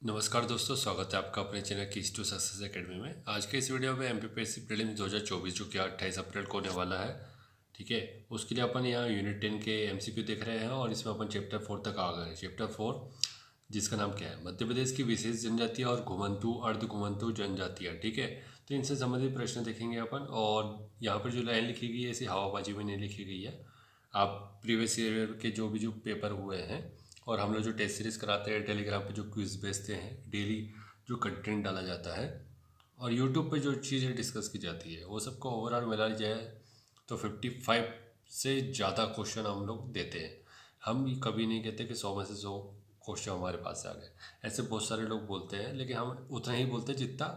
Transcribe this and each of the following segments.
नमस्कार दोस्तों, स्वागत है आपका अपने channel Keys to Success Academy में। आज के इस वीडियो में एमपीपीएससी प्रीलिम्स 2024 जो कि 28 अप्रैल को होने वाला है, ठीक है। उसके लिए अपन यहाँ यूनिट 10 के एमसीक्यू देख रहे हैं और इसमें अपन चैप्टर 4 तक आ गए हैं। चैप्टर 4 जिसका नाम क्या है, मध्य प्रदेश की विशेष जनजातियाँ और घुमंतु अर्ध घुमंतु जनजातियाँ, ठीक है। तो इनसे संबंधित प्रश्न देखेंगे अपन। और यहाँ पर जो लाइन लिखी गई है ऐसी हवाबाजी में नहीं लिखी गई है। आप प्रीवियस ईयर के जो पेपर हुए हैं और हम लोग जो टेस्ट सीरीज़ कराते हैं, टेलीग्राम पे जो क्विज़ भेजते हैं, डेली जो कंटेंट डाला जाता है और यूट्यूब पे जो चीज़ें डिस्कस की जाती है, वो सबको ओवरऑल मिला जाए तो 55 से ज़्यादा क्वेश्चन हम लोग देते हैं। हम कभी नहीं कहते कि 100 में से 100 क्वेश्चन हमारे पास से आ गए। ऐसे बहुत सारे लोग बोलते हैं, लेकिन हम उतना ही बोलते हैं जितना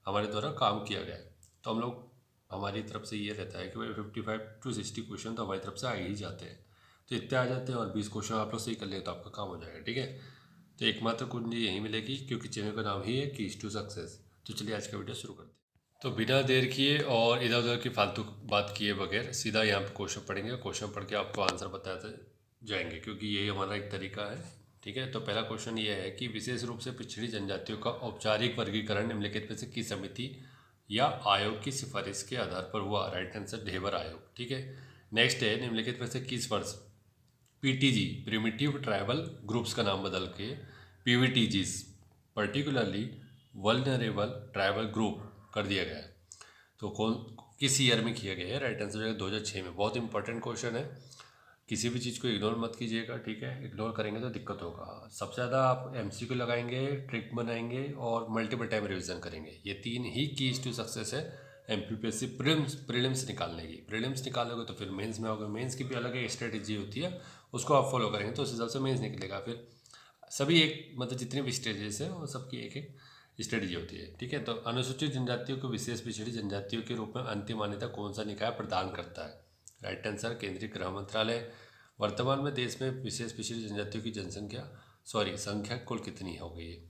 हमारे द्वारा काम किया गया है। तो हम लोग, हमारी तरफ से ये रहता है कि भाई 55 to 60 क्वेश्चन तो हमारी तरफ से आ ही जाते हैं। तो इतने आ जाते हैं और 20 क्वेश्चन आप लोग सही कर ले तो आपका काम हो जाएगा, ठीक है। तो एकमात्र कुंजी यही मिलेगी, क्योंकि चैनल का नाम ही है कीज टू सक्सेस। तो चलिए आज का वीडियो शुरू करते हैं। तो बिना देर किए और इधर उधर की फालतू बात किए बगैर सीधा यहाँ पे क्वेश्चन पढ़ेंगे। क्वेश्चन पढ़ के आपको आंसर बताते जाएंगे, क्योंकि यही हमारा एक तरीका है, ठीक है। तो पहला क्वेश्चन ये है कि विशेष रूप से पिछड़ी जनजातियों का औपचारिक वर्गीकरण निम्नलिखित में से किस समिति या आयोग की सिफारिश के आधार पर हुआ? राइट आंसर ढेबर आयोग, ठीक है। नेक्स्ट है, निम्नलिखित में से किस वर्ष पीटीजी प्रिमिटिव ट्राइबल ग्रुप्स का नाम बदल के PVTGs particularly vulnerable tribal group कर दिया गया है? तो कौन किस ईयर में किया गया है? राइट आंसर हो जाएगा 2006 में। बहुत इंपॉर्टेंट क्वेश्चन है, किसी भी चीज़ को इग्नोर मत कीजिएगा, ठीक है। इग्नोर करेंगे तो दिक्कत होगा। सबसे ज़्यादा आप एमसीक्यू लगाएंगे, ट्रिक बनाएंगे और मल्टीपल टाइम रिवीजन करेंगे। ये तीन ही कीज टू सक्सेस है एमपीपीएससी प्रीलिम्स निकालने की। प्रीलिम्स निकालोगे तो फिर मेंस में आओगे। मेंस की भी अलग एक स्ट्रेटेजी होती है, उसको आप फॉलो करेंगे तो उस हिसाब से मेंस निकलेगा। फिर सभी एक, मतलब जितने भी स्टेजेस हैं वो सबकी एक एक स्ट्रेटेजी होती है, ठीक है। तो अनुसूचित जनजातियों को विशेष पिछड़ी जनजातियों के रूप में अंतिम मान्यता कौन सा निकाय प्रदान करता है? राइट आंसर केंद्रीय गृह मंत्रालय। वर्तमान में देश में विशेष पिछड़ी जनजातियों की संख्या कुल कितनी हो गई है?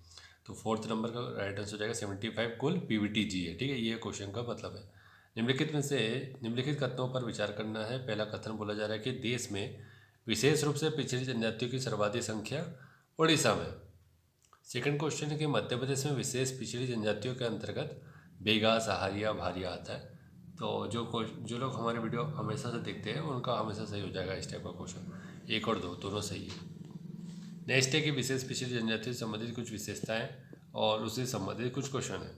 तो फोर्थ नंबर का राइट आंसर हो जाएगा 75 कुल पीवीटीजी है, ठीक है। ये क्वेश्चन का मतलब है। निम्नलिखित में से निम्नलिखित कथनों पर विचार करना है। पहला कथन बोला जा रहा है कि देश में विशेष रूप से पिछड़ी जनजातियों की सर्वाधिक संख्या उड़ीसा में। सेकंड क्वेश्चन है कि मध्य प्रदेश में विशेष पिछड़ी जनजातियों के अंतर्गत बेगा, सहारिया, भारिया आता है। तो जो लोग हमारे वीडियो हमेशा से देखते हैं उनका हमेशा सही हो जाएगा इस टाइप का क्वेश्चन। 1 और 2 दोनों सही है। नेक्स्ट है कि विशेष पिछड़ी जनजातियों से संबंधित कुछ विशेषताएं और उससे संबंधित कुछ क्वेश्चन है।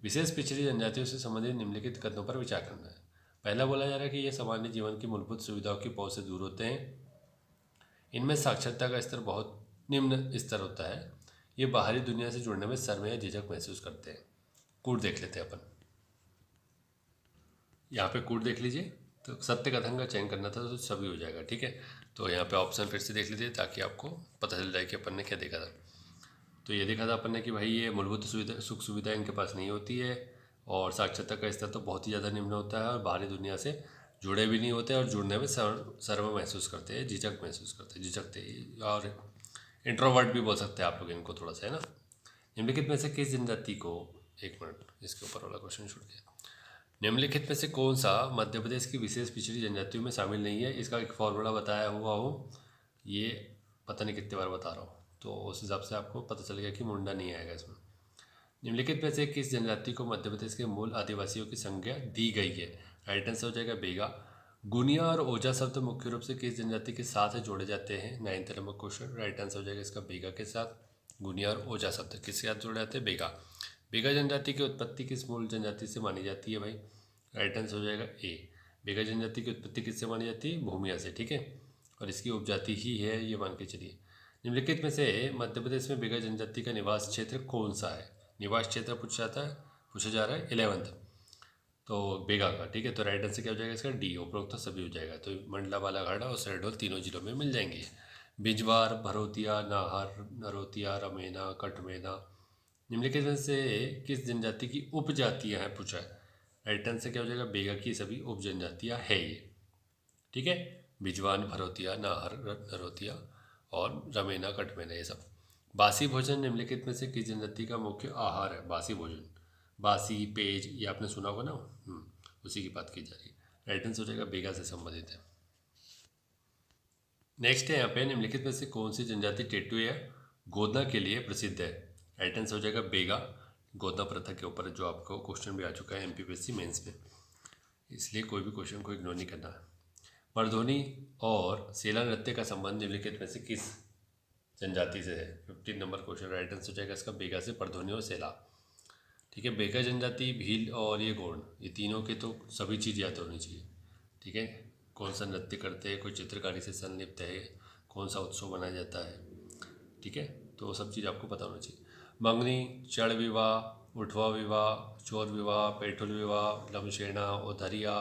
विशेष पिछड़ी जनजातियों से संबंधित निम्नलिखित कथनों पर विचार करना है। पहला बोला जा रहा है कि ये सामान्य जीवन की मूलभूत सुविधाओं की पहुंच से दूर होते हैं। इनमें साक्षरता का स्तर बहुत निम्न स्तर होता है। ये बाहरी दुनिया से जुड़ने में शर्म या झिझक महसूस करते हैं। कूट देख लेते हैं अपन। यहाँ पे कूट देख लीजिए। तो सत्य कथन का चयन करना था तो सभी हो जाएगा, ठीक है। तो यहाँ पे ऑप्शन फिर से देख लीजिए ताकि आपको पता चल जाए कि अपन ने क्या देखा था। तो ये देखा था अपन ने कि भाई ये मूलभूत सुख सुविधा इनके पास नहीं होती है और साक्षरता का स्तर तो बहुत ही ज़्यादा निम्न होता है और बाहरी दुनिया से जुड़े भी नहीं होते और जुड़ने में शर्म महसूस करते हैं, झिझक महसूस करते हैं, झिझकते और इंट्रोवर्ट भी बोल सकते हैं आप लोग इनको थोड़ा सा, है ना। निम्नलिखित में से किस जनजाति को, एक मिनट, इसके ऊपर वाला क्वेश्चन छूट गया। निम्नलिखित में से कौन सा मध्य प्रदेश की विशेष पिछड़ी जनजातियों में शामिल नहीं है? इसका एक फॉर्मूला बताया हुआ हूँ, ये पता नहीं कितनी बार बता रहा हूँ, तो उस हिसाब से आपको पता चल गया कि मुंडा नहीं आएगा इसमें। निम्नलिखित में से किस जनजाति को मध्य प्रदेश के मूल आदिवासियों की संज्ञा दी गई है? राइट आंसर हो जाएगा बेगा। गुनिया और ओजा शब्द मुख्य रूप से किस जनजाति के साथ जोड़े जाते हैं? 9th number question. Right answer हो जाएगा इसका बेगा के साथ। गुनिया और ओजा शब्द किसके साथ जोड़े जाते हैं? बेगा। बेगा जनजाति की उत्पत्ति किस मूल जनजाति से मानी जाती है भाई? राइट आंसर हो जाएगा ए। बेगा जनजाति की उत्पत्ति किससे मानी जाती है? भूमिया से, ठीक है। और इसकी उपजाति ही है, ये मान के चलिए। निम्नलिखित में से मध्य प्रदेश में बेगा जनजाति का निवास क्षेत्र कौन सा है? निवास क्षेत्र पूछा जा रहा है 11th, तो बेगा का, ठीक है। तो राइट आंसर क्या हो जाएगा इसका? डी। उपरोक्त तो सभी हो जाएगा। तो मंडला, बालाघाट और शहडोल तीनों जिलों में मिल जाएंगे। बिजवार, भरोतिया, नाहर, नरोतिया, रमेना, कटमेना। निम्नलिखित में से किस जनजाति की उपजातियां हैं पूछा है? राइट आंसर क्या हो जाएगा? बेगा की सभी उप जनजातियाँ है ये, ठीक है। बिजवान, भरोतिया, नाहर, नरोतिया और रमेना, कटमेना, ये सब। बासी भोजन निम्नलिखित में से किस जनजाति का मुख्य आहार है? बासी भोजन, बासी, पेज, ये आपने सुना होगा ना, उसी की बात की जा रही है। राइट आंसर हो जाएगा बेगा से संबंधित है। नेक्स्ट है यहाँ पे, निम्नलिखित में से कौन सी जनजाति टेटू या गोदना के लिए प्रसिद्ध है? राइट आंसर हो जाएगा बेगा, गोदना प्रथा के ऊपर जो आपको क्वेश्चन भी आ चुका है एमपीपीएससी मेंस में, इसलिए कोई भी क्वेश्चन को इग्नोर नहीं करना। परधोनी और सेला नृत्य का संबंध निम्नलिखित में से किस जनजाति से है? 15 नंबर क्वेश्चन, राइट आंसर हो जाएगा इसका बेगा से, परधोनी और सेला। ठीक है, बेगा जनजाति, भील और ये गोंड, ये तीनों के तो सभी चीज़ याद होनी चाहिए। ठीक है, कौन सा नृत्य करते हैं, कोई चित्रकारी से संलिप्त है, कौन सा उत्सव मनाया जाता है। ठीक है, तो सब चीज़ आपको पता होना चाहिए। मंगनी, चढ़ विवाह, उठवा विवाह, चोर विवाह, पेठुल विवाह, लमशेना, ओधरिया,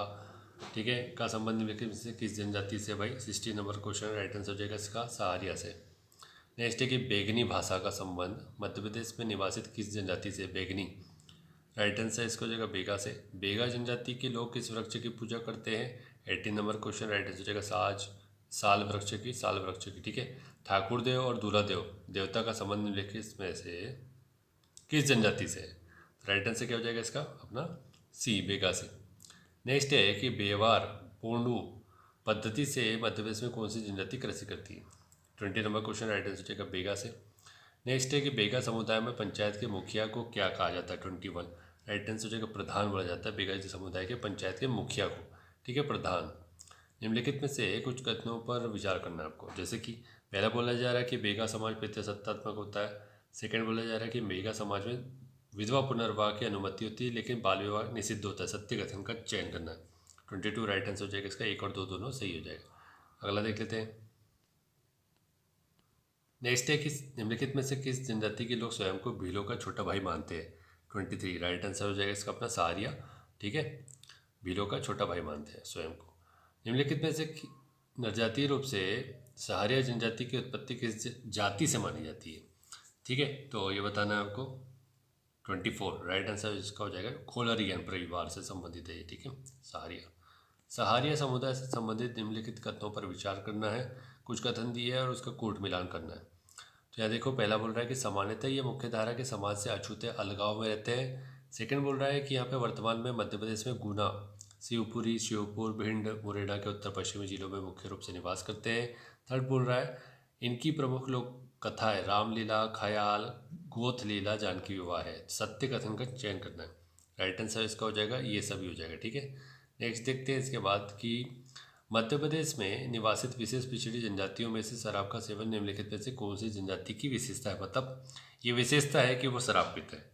ठीक है, का संबंध निम्नलिखित से किस जनजाति से? भाई 60 नंबर क्वेश्चन, राइट आंसर हो जाएगा इसका सहारिया से। नेक्स्ट है कि बेगनी भाषा का संबंध मध्य प्रदेश में निवासित किस जनजाति से? बेगनी, राइट आंसर इसको हो जाएगा बेगा से। बेगा जनजाति के लोग किस वृक्ष की पूजा करते हैं? 18 नंबर क्वेश्चन, राइट आंसर हो जाएगा साज, साल वृक्ष की, साल वृक्ष की। ठीक है, ठाकुर देव और दूल्हा देव देवता का संबंध निम्नलिखित में से किस जनजाति से? राइट आंसर क्या हो जाएगा इसका? अपना सी, बेगा से। नेक्स्ट है कि बेवार पोंडू पद्धति से मध्य प्रदेश में कौन सी जनजाति कृषि करती है? 20 नंबर क्वेश्चन, राइट आंसर हो जाएगा बेगा से। नेक्स्ट है कि बेगा समुदाय में पंचायत के मुखिया को क्या कहा जाता है? 21, राइट आंसर हो जाएगा प्रधान बोला जाता है बेगा समुदाय के पंचायत के मुखिया को। ठीक है, प्रधान। निम्नलिखित में से कुछ कथनों पर विचार करना है आपको, जैसे कि पहला बोला जा रहा है कि बेगा समाज पितृसत्तात्मक होता है। सेकंड बोला जा रहा है कि बेगा समाज में विधवा पुनर्विवाह की अनुमति होती है लेकिन बाल विवाह निषिद्ध होता है। सत्य कथन का चयन करना है। 22 राइट आंसर हो जाएगा इसका, 1 और 2 दोनों सही हो जाएगा। अगला देख लेते हैं। नेक्स्ट है कि निम्नलिखित में से किस जनजाति के लोग स्वयं को भीलों का छोटा भाई मानते हैं? 23 राइट आंसर हो जाएगा इसका अपना सहारिया। ठीक है, भीलों का छोटा भाई मानते हैं स्वयं को। निम्नलिखित में से नरजातीय रूप से सहारिया जनजाति की उत्पत्ति किस जाति से मानी जाती है? ठीक है, तो ये बताना है आपको। 24 राइट आंसर इसका हो जाएगा कोलरियन परिवार से संबंधित है ये। ठीक है, सहारिया। सहारिया समुदाय से संबंधित निम्नलिखित कथनों पर विचार करना है। कुछ कथन दिए है और उसका कूट मिलान करना है। तो यहाँ देखो, पहला बोल रहा है कि सामान्यतः ये मुख्य धारा के समाज से अछूते अलगाव में रहते हैं। सेकंड बोल रहा है कि यहाँ पे वर्तमान में मध्य प्रदेश में गुना, शिवपुरी, श्योपुर, भिंड, मुरैना के उत्तर पश्चिमी जिलों में मुख्य रूप से निवास करते हैं। थर्ड बोल रहा है इनकी प्रमुख लोक कथा है रामलीला, खयाल, गोथ लीला, जानकी विवाह है। सत्य कथन का चयन करना है। राइट आंसर इसका हो जाएगा ये सभी हो जाएगा। ठीक है, नेक्स्ट देखते हैं इसके बाद कि मध्य प्रदेश में निवासित विशेष पिछड़ी जनजातियों में से शराब का सेवन निम्नलिखित में से कौन सी जनजाति की विशेषता है? मतलब ये विशेषता है कि वो शराब पीते हैं।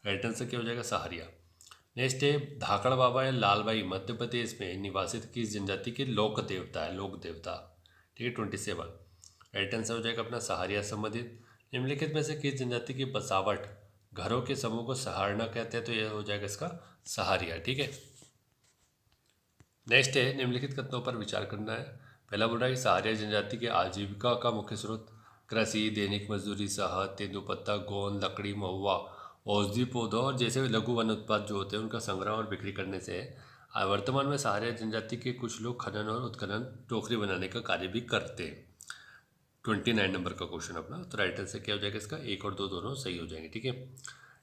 राइट आंसर क्या हो जाएगा? सहारिया। नेक्स्ट है धाकड़ बाबा या लालबाई मध्य प्रदेश में निवासित किस जनजाति के लोक देवता है? लोक देवता। ठीक है, 27 राइट आंसर हो जाएगा अपना सहारिया संबंधित। निम्नलिखित में से किस जनजाति की बसावट घरों के समूह को सहारना कहते हैं? तो यह हो जाएगा इसका सहारिया। ठीक है, नेक्स्ट है निम्नलिखित कथनों पर विचार करना है। पहला बोल रहा है कि सहारिया जनजाति के आजीविका का मुख्य स्रोत कृषि, दैनिक मजदूरी, शहद, तेंदुपत्ता, गोंद, लकड़ी, महुआ, औषधि पौधों और जैसे लघु वन उत्पाद जो होते हैं उनका संग्रह और बिक्री करने से है। वर्तमान में सहारिया जनजाति के कुछ लोग खनन और उत्खनन, टोकरी बनाने का कार्य भी करते हैं। 29 नंबर का क्वेश्चन अपना, तो राइट आंसर क्या हो जाएगा इसका? 1 और 2 दोनों सही हो जाएंगे। ठीक है,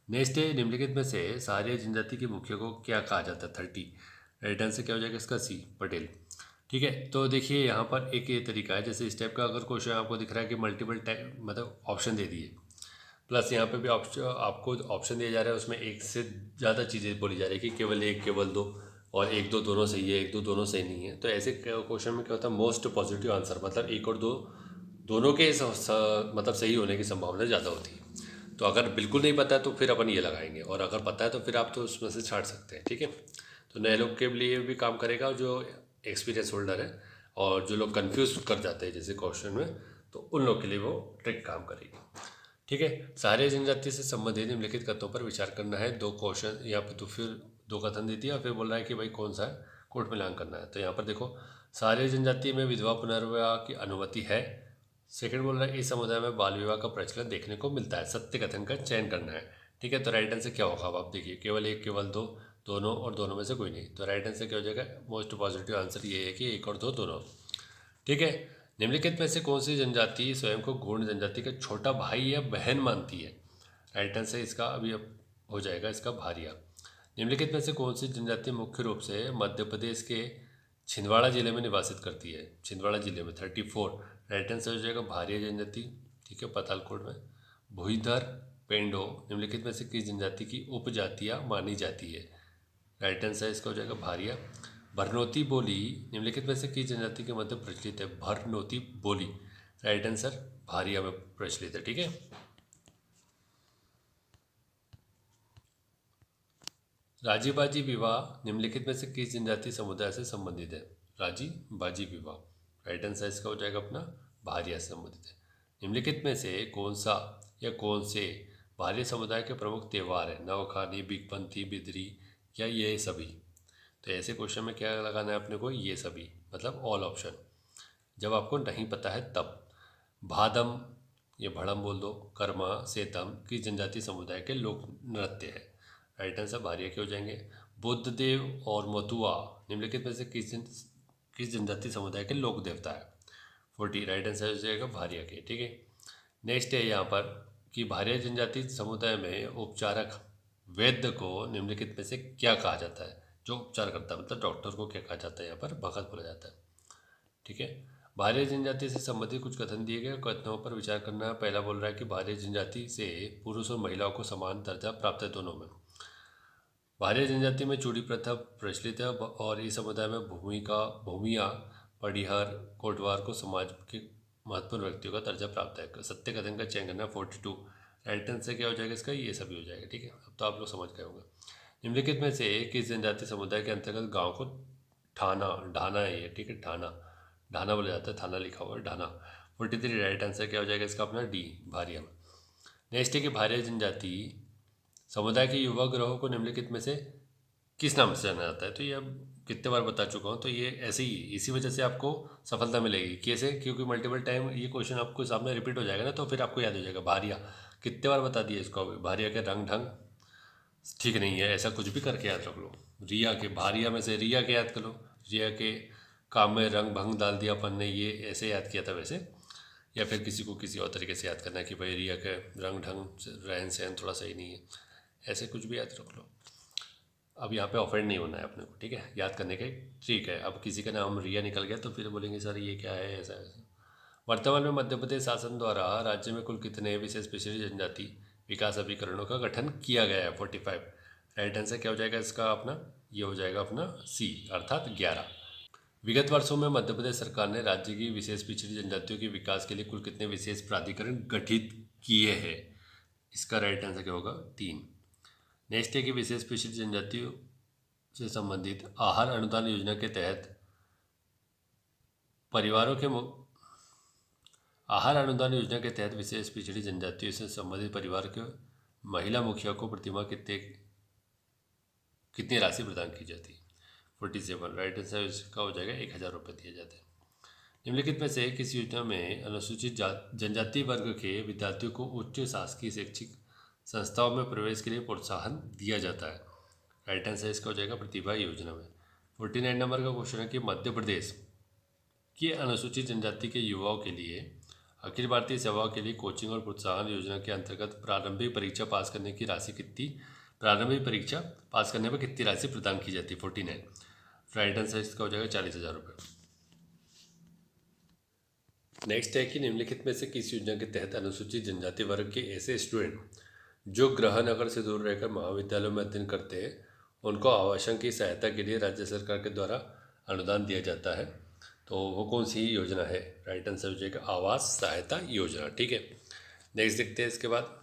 नेक्स्ट है निम्नलिखित में से सहारिया जनजाति के मुखिया को क्या कहा जाता है? 30 राइट आंसर क्या हो जाएगा इसका? सी, पटेल। ठीक है, तो देखिए यहाँ पर एक ये तरीका है, जैसे इस टाइप का अगर क्वेश्चन आपको दिख रहा है कि मल्टीपल टाइप मतलब ऑप्शन दे दिए, प्लस यहाँ पे भी आपको ऑप्शन दिया जा रहा है, उसमें एक से ज़्यादा चीज़ें बोली जा रही है कि केवल एक, केवल दो, और एक दो दोनों सही है, एक दो दोनों सही नहीं है। तो ऐसे क्वेश्चन में क्या होता है? मोस्ट पॉजिटिव आंसर, मतलब एक और दो दोनों के मतलब सही होने की संभावना ज़्यादा होती है। तो अगर बिल्कुल नहीं पता है तो फिर अपन ये लगाएंगे, और अगर पता है तो फिर आप तो उसमें से छाट सकते हैं। ठीक है, तो नए लोग के लिए भी काम करेगा, जो एक्सपीरियंस होल्डर है और जो लोग कंफ्यूज कर जाते हैं जैसे क्वेश्चन में, तो उन लोग के लिए वो ट्रिक काम करेगी। ठीक है, सहारिया जनजाति से संबंधित निम्नलिखित कथनों पर विचार करना है। 2 क्वेश्चन यहाँ पर, तो फिर 2 कथन देती है और फिर बोल रहा है कि भाई कौन सा है, कोट मिलान करना है। तो यहाँ पर देखो, सहारिया जनजाति में विधवा पुनर्विवाह की अनुमति है। सेकंड बोल रहा है इस समुदाय में बाल विवाह का प्रचलन देखने को मिलता है। सत्य कथन का चयन करना है। ठीक है, तो राइट आंसर क्या होगा? अब आप देखिए, केवल एक, केवल दो, दोनों और दोनों में से कोई नहीं। तो राइट आंसर क्या हो जाएगा? मोस्ट पॉजिटिव आंसर ये है कि 1 और 2 दोनों। ठीक है, निम्नलिखित में से कौन सी जनजाति स्वयं को गोंड जनजाति का छोटा भाई या बहन मानती है? राइट आंसर इसका अभी अब हो जाएगा इसका भारिया। निम्नलिखित में से कौन सी जनजाति मुख्य रूप से मध्य प्रदेश के छिंदवाड़ा जिले में निवासित करती है? छिंदवाड़ा जिले में। 34 राइट आंसर हो जाएगा भारिया जनजाति। ठीक है, पातालकोट में। भूईधर, पेंडो निम्नलिखित में से किस जनजाति की उपजातियाँ मानी जाती है? राइट आंसर इसका हो जाएगा भारिया। भरनोती बोली निम्नलिखित में से किस जनजाति के मध्य प्रचलित है? भरनोती बोली, राइट आंसर भारिया में प्रचलित है। ठीक है, राजी बाजी विवाह निम्नलिखित में से किस जनजातीय समुदाय से संबंधित है? राजी बाजी विवाह, राइट आंसर इसका हो जाएगा अपना भारिया से संबंधित है। निम्नलिखित में से कौन सा या कौन से भारिया समुदाय के प्रमुख त्यौहार है? नवखानी, बिगपंथी, बिदरी या ये सभी? तो ऐसे क्वेश्चन में क्या लगाना है अपने को? ये सभी, मतलब ऑल ऑप्शन। जब आपको नहीं पता है तब। भादम, ये भड़म बोल दो। कर्मा, सेतम किस जनजातीय समुदाय के लोक नृत्य है? राइट आंसर भारिया के हो जाएंगे। बुद्धदेव और मथुआ निम्नलिखित में से किस जनजातीय समुदाय के लोक देवता है? 40, राइट आंसर हो जाएगा भारिया के। ठीक है, नेक्स्ट है यहाँ पर कि भारिया जनजातीय समुदाय में उपचारक वैद्य को निम्नलिखित में से क्या कहा जाता है? जो उपचार करता है, मतलब डॉक्टर को क्या कहा जाता है? यहाँ पर भगत बोला जाता है। ठीक है, भारिया जनजाति से संबंधित कुछ कथन दिए गए, कथनों पर विचार करना है। पहला बोल रहा है कि भारिया जनजाति से पुरुष और महिलाओं को समान दर्जा प्राप्त है दोनों में। भारिया जनजाति में चूड़ी प्रथा प्रचलित है और इस समुदाय में भूमिया, पड़िहार, कोटवार को समाज के महत्वपूर्ण व्यक्तियों का दर्जा प्राप्त है। सत्य कथन का चयन करना 42, राइट आंसर क्या हो जाएगा इसका? ये सभी हो जाएगा। ठीक है, अब तो आप लोग समझ गए होंगे। निम्नलिखित में से किस जनजातीय समुदाय के अंतर्गत गाँव को ढाना है ये? ठीक है, ढाना बोला जाता है, थाना लिखा हुआ है ढाना। 43, राइट आंसर क्या हो जाएगा इसका अपना? डी, भारिया में। नेक्स्ट है कि भारिया जनजाति समुदाय के युवा ग्रहों को निम्नलिखित में से किस नाम से जाना जाता है? तो ये अब कितने बार बता चुका हूँ, तो ये ऐसे ही इसी वजह से आपको सफलता मिलेगी। कैसे? क्योंकि मल्टीपल टाइम ये क्वेश्चन आपको सामने रिपीट हो जाएगा ना, तो फिर आपको याद हो जाएगा। भारिया कितने बार बता दिया इसको? भारिया के रंग ढंग ठीक नहीं है, ऐसा कुछ भी करके याद रख लो। रिया के, भारिया में से रिया के याद कर लो। रिया के काम में रंग भंग डाल दिया अपन ने, ये ऐसे याद किया था वैसे। या फिर किसी को किसी और तरीके से याद करना है कि भाई रिया के रंग ढंग रहन सहन थोड़ा सही नहीं है, ऐसे कुछ भी याद रख लो। अब यहाँ पे ऑफेंड नहीं होना है अपने को, ठीक है, याद करने के ठीक है। अब किसी का नाम रिया निकल गया तो फिर बोलेंगे सर ये क्या है, ऐसा ऐसा। वर्तमान में मध्य प्रदेश शासन द्वारा राज्य में कुल कितने विशेष पिछड़ी जनजाति विकास अभिकरणों का गठन किया गया है? 45, राइट आंसर क्या हो जाएगा इसका अपना? ये हो जाएगा अपना सी, अर्थात 11। विगत वर्षों में मध्य प्रदेश सरकार ने राज्य की विशेष पिछड़ी जनजातियों के विकास के लिए कुल कितने विशेष प्राधिकरण गठित किए हैं? इसका राइट आंसर क्या होगा? 3। नेक्स्ट है कि विशेष पिछड़ी जनजातियों से संबंधित आहार अनुदान योजना के तहत आहार अनुदान योजना के तहत विशेष पिछड़ी जनजातियों से संबंधित परिवार के महिला मुखिया को प्रतिमाह कितनी राशि प्रदान की जाती है? 47, राइट आंसर इसका हो जाएगा 1000 रुपये दिए जाते हैं। निम्नलिखित में से किस योजना में अनुसूचित जनजाति वर्ग के विद्यार्थियों को उच्च शासकीय शैक्षिक संस्थाओं में प्रवेश के लिए प्रोत्साहन दिया जाता है? राइट आंसर इसका हो जाएगा प्रतिभा योजना में। 49 नंबर का क्वेश्चन है कि मध्य प्रदेश की अनुसूचित जनजाति के युवाओं के लिए अखिल भारतीय सेवाओं के लिए कोचिंग और प्रोत्साहन योजना के अंतर्गत प्रारंभिक परीक्षा पास करने पर कितनी राशि प्रदान की जाती है? 49, राइट आंसर इसका हो जाएगा 40,000 रुपये। नेक्स्ट है कि निम्नलिखित में से किस योजना के तहत अनुसूचित जनजाति वर्ग के ऐसे स्टूडेंट जो गृह नगर से दूर रहकर महाविद्यालयों में अध्ययन करते हैं उनको आवासन की सहायता के लिए राज्य सरकार के द्वारा अनुदान दिया जाता है? तो वो कौन सी योजना है? राइट आंसर हो जाएगा आवास सहायता योजना। ठीक है, नेक्स्ट देखते हैं। इसके बाद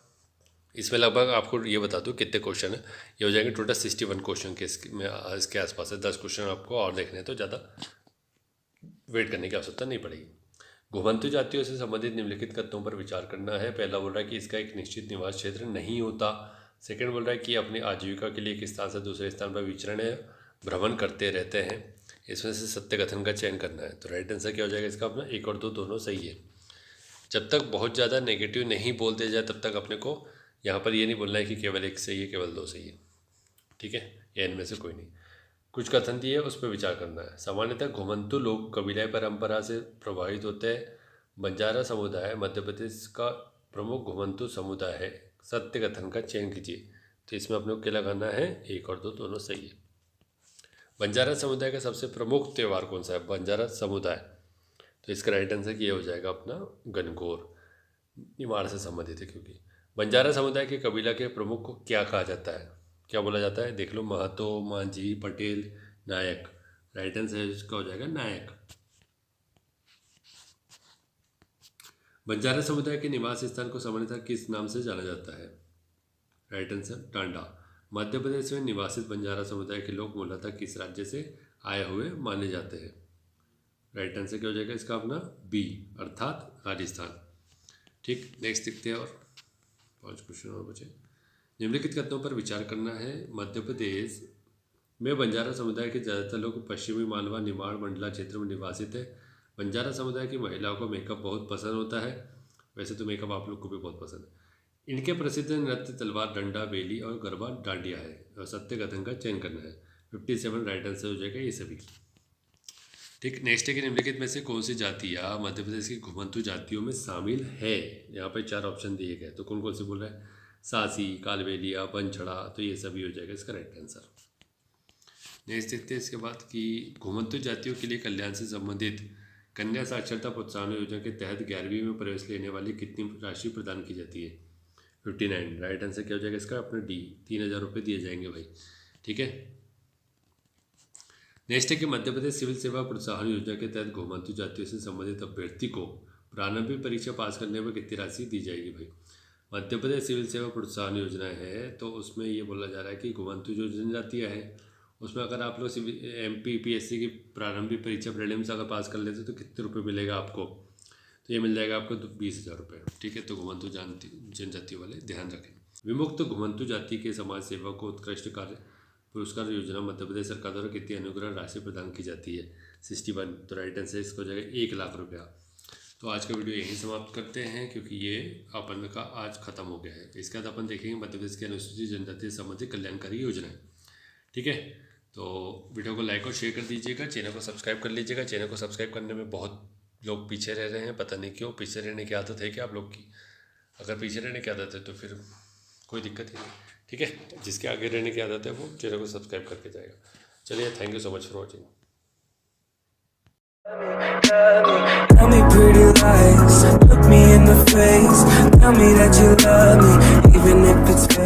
इसमें लगभग आपको ये बता दूँ कितने क्वेश्चन है, ये हो जाएंगे टोटल 61 क्वेश्चन के इसके आसपास है। 10 क्वेश्चन आपको और देखने हैं तो ज़्यादा वेट करने की आवश्यकता नहीं पड़ेगी। घुमंतु जातियों से संबंधित निम्नलिखित कथनों पर विचार करना है। पहला बोल रहा है कि इसका एक निश्चित निवास क्षेत्र नहीं होता। सेकंड बोल रहा है कि अपनी आजीविका के लिए एक स्थान से दूसरे स्थान पर विचरण है, भ्रमण करते रहते हैं। इसमें से सत्य कथन का चयन करना है। तो राइट आंसर क्या हो जाएगा इसका अपना? 1 और 2 दोनों सही है। जब तक बहुत ज़्यादा नेगेटिव नहीं बोलते जाए तब तक अपने को यहाँ पर ये नहीं बोलना है कि केवल 1 सही है, केवल 2 सही है। ठीक है, या इनमें से कोई नहीं। कुछ कथन दिए उस पर विचार करना है। सामान्यतः घुमंतु लोग कबीलाई परंपरा से प्रभावित होते हैं। बंजारा समुदाय मध्य प्रदेश का प्रमुख घुमंतु समुदाय है। सत्य कथन का चयन कीजिए। तो इसमें अपने को क्या लगाना है? 1 और 2 दोनों सही है। बंजारा समुदाय का सबसे प्रमुख त्यौहार कौन सा है? बंजारा समुदाय, तो इसका राइट आंसर ये हो जाएगा अपना गणगौर। निवाड़ से संबंधित है क्योंकि बंजारा समुदाय के कबीला के प्रमुख को क्या कहा जाता है? क्या बोला जाता है? देख लो, महतो, मांझी, पटेल, नायक। राइट आंसर इसका हो जाएगा नायक। बंजारा समुदाय के निवास स्थान को सामान्यतः किस नाम से जाना जाता है? राइट आंसर टांडा। मध्य प्रदेश में निवासित बंजारा समुदाय के लोग मूलतः किस राज्य से आए हुए माने जाते हैं? राइट आंसर क्या हो जाएगा इसका अपना बी, अर्थात राजस्थान। ठीक, नेक्स्ट देखते हैं और 5 क्वेश्चन और बचे। निम्नलिखित कथनों पर विचार करना है। मध्य प्रदेश में बंजारा समुदाय के ज़्यादातर लोग पश्चिमी मालवा निमाड़ मंडला क्षेत्र में निवासित है। बंजारा समुदाय की महिलाओं को मेकअप बहुत पसंद होता है। वैसे तो मेकअप आप लोग को भी बहुत पसंद है। इनके प्रसिद्ध नृत्य तलवार डंडा, बेली और गरबा डांडिया है। और सत्य कथन का चयन करना है। 57 राइट आंसर हो जाएगा ये सभी। ठीक, नेक्स्ट है कि निम्नलिखित में से कौन सी जातियाँ मध्य प्रदेश की घुमंतु जातियों में शामिल है? यहाँ पर 4 ऑप्शन दिए गए, तो कौन कौन से बोल रहे हैं? सासी, कालबेलिया, बनछड़ा, तो ये सभी हो जाएगा इसका राइट आंसर। नेक्स्ट देखते हैं इसके बाद कि घुमंतु जातियों के लिए कल्याण से संबंधित कन्या साक्षरता प्रोत्साहन योजना के तहत 11वीं में प्रवेश लेने वाली कितनी राशि प्रदान की जाती है? 59 राइट आंसर क्या हो जाएगा इसका अपना डी, 3000 रुपये दिए जाएंगे भाई। ठीक है, नेक्स्ट है कि मध्य प्रदेश सिविल सेवा प्रोत्साहन योजना के तहत घुमंतु जातियों से संबंधित अभ्यर्थी को प्रारंभिक परीक्षा पास करने में कितनी राशि दी जाएगी भाई? मध्य प्रदेश सिविल सेवा प्रोत्साहन योजना है, तो उसमें ये बोला जा रहा है कि घुमंतु जो जनजातियाँ हैं उसमें अगर आप लोग MPPSC की प्रारंभिक परीक्षा प्रीलिम्स अगर पास कर लेते तो कितने रुपए मिलेगा आपको? तो ये मिल जाएगा आपको 20,000 रुपये। ठीक है, तो घुमंतु जनजाति वाले ध्यान रखें। विमुक्त घुमंतु जाति के समाज सेवा को उत्कृष्ट कार्य पुरस्कार योजना मध्य प्रदेश सरकार द्वारा कितनी अनुग्रह राशि प्रदान की जाती है? 61, तो राइट आंसर इसको हो जाएगा 1 लाख रुपया। तो आज का वीडियो यहीं समाप्त करते हैं क्योंकि ये अपन का आज खत्म हो गया है। इसके बाद अपन देखेंगे मध्य प्रदेश की अनुसूचित जनजाति से संबंधित कल्याणकारी योजनाएं। ठीक है, तो वीडियो को लाइक और शेयर कर दीजिएगा, चैनल को सब्सक्राइब कर लीजिएगा। चैनल को सब्सक्राइब करने में बहुत लोग पीछे रह रहे हैं, पता नहीं क्यों। पीछे रहने की आदत है क्या आप लोग की? अगर पीछे रहने की आदत है तो फिर कोई दिक्कत ही नहीं। ठीक है, जिसके आगे रहने की आदत है वो चैनल को सब्सक्राइब करके जाएगा। चलिए, thank you so much for watching. Tell me pretty lies, look me in the face, tell me that you love me, even if it's fake.